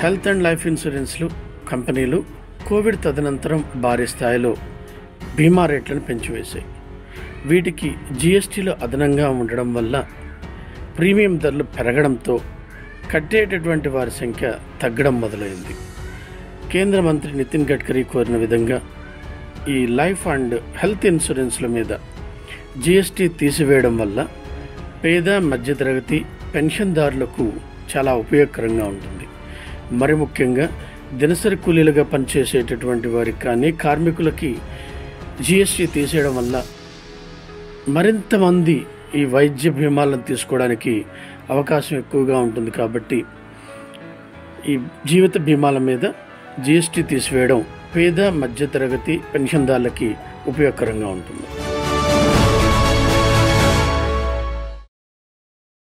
Health and life ఇన్సూరెన్స్లు కంపెనీలు Covid తదనంతరం భారీ స్థాయిలో బీమా రేట్లను పెంచివేశాయి. వీటికి జీఎస్టీలో అదనంగా ఉండడం వల్ల ప్రీమియం ధరలు పెరగడంతో కట్టేటటువంటి వారి సంఖ్య తగ్గడం మొదలైంది. కేంద్ర మంత్రి నితిన్ గడ్కరీ కోరిన విధంగా ఈ లైఫ్ అండ్ హెల్త్ ఇన్సూరెన్స్ల మీద జీఎస్టీ తీసివేయడం వల్ల పేద మధ్యతరగతి పెన్షన్దారులకు చాలా ఉపయోగకరంగా ఉంటుంది. మరి ముఖ్యంగా దినసరి కూలీలుగా పనిచేసేటటువంటి వారికి కానీ కార్మికులకి జీఎస్టీ తీసేయడం వల్ల మరింత మంది ఈ వైద్య బీమాలను తీసుకోవడానికి అవకాశం ఎక్కువగా ఉంటుంది. కాబట్టి ఈ జీవిత బీమాల మీద జీఎస్టీ తీసివేయడం పేద మధ్యతరగతి పెన్షన్దారులకి ఉపయోగకరంగా ఉంటుంది.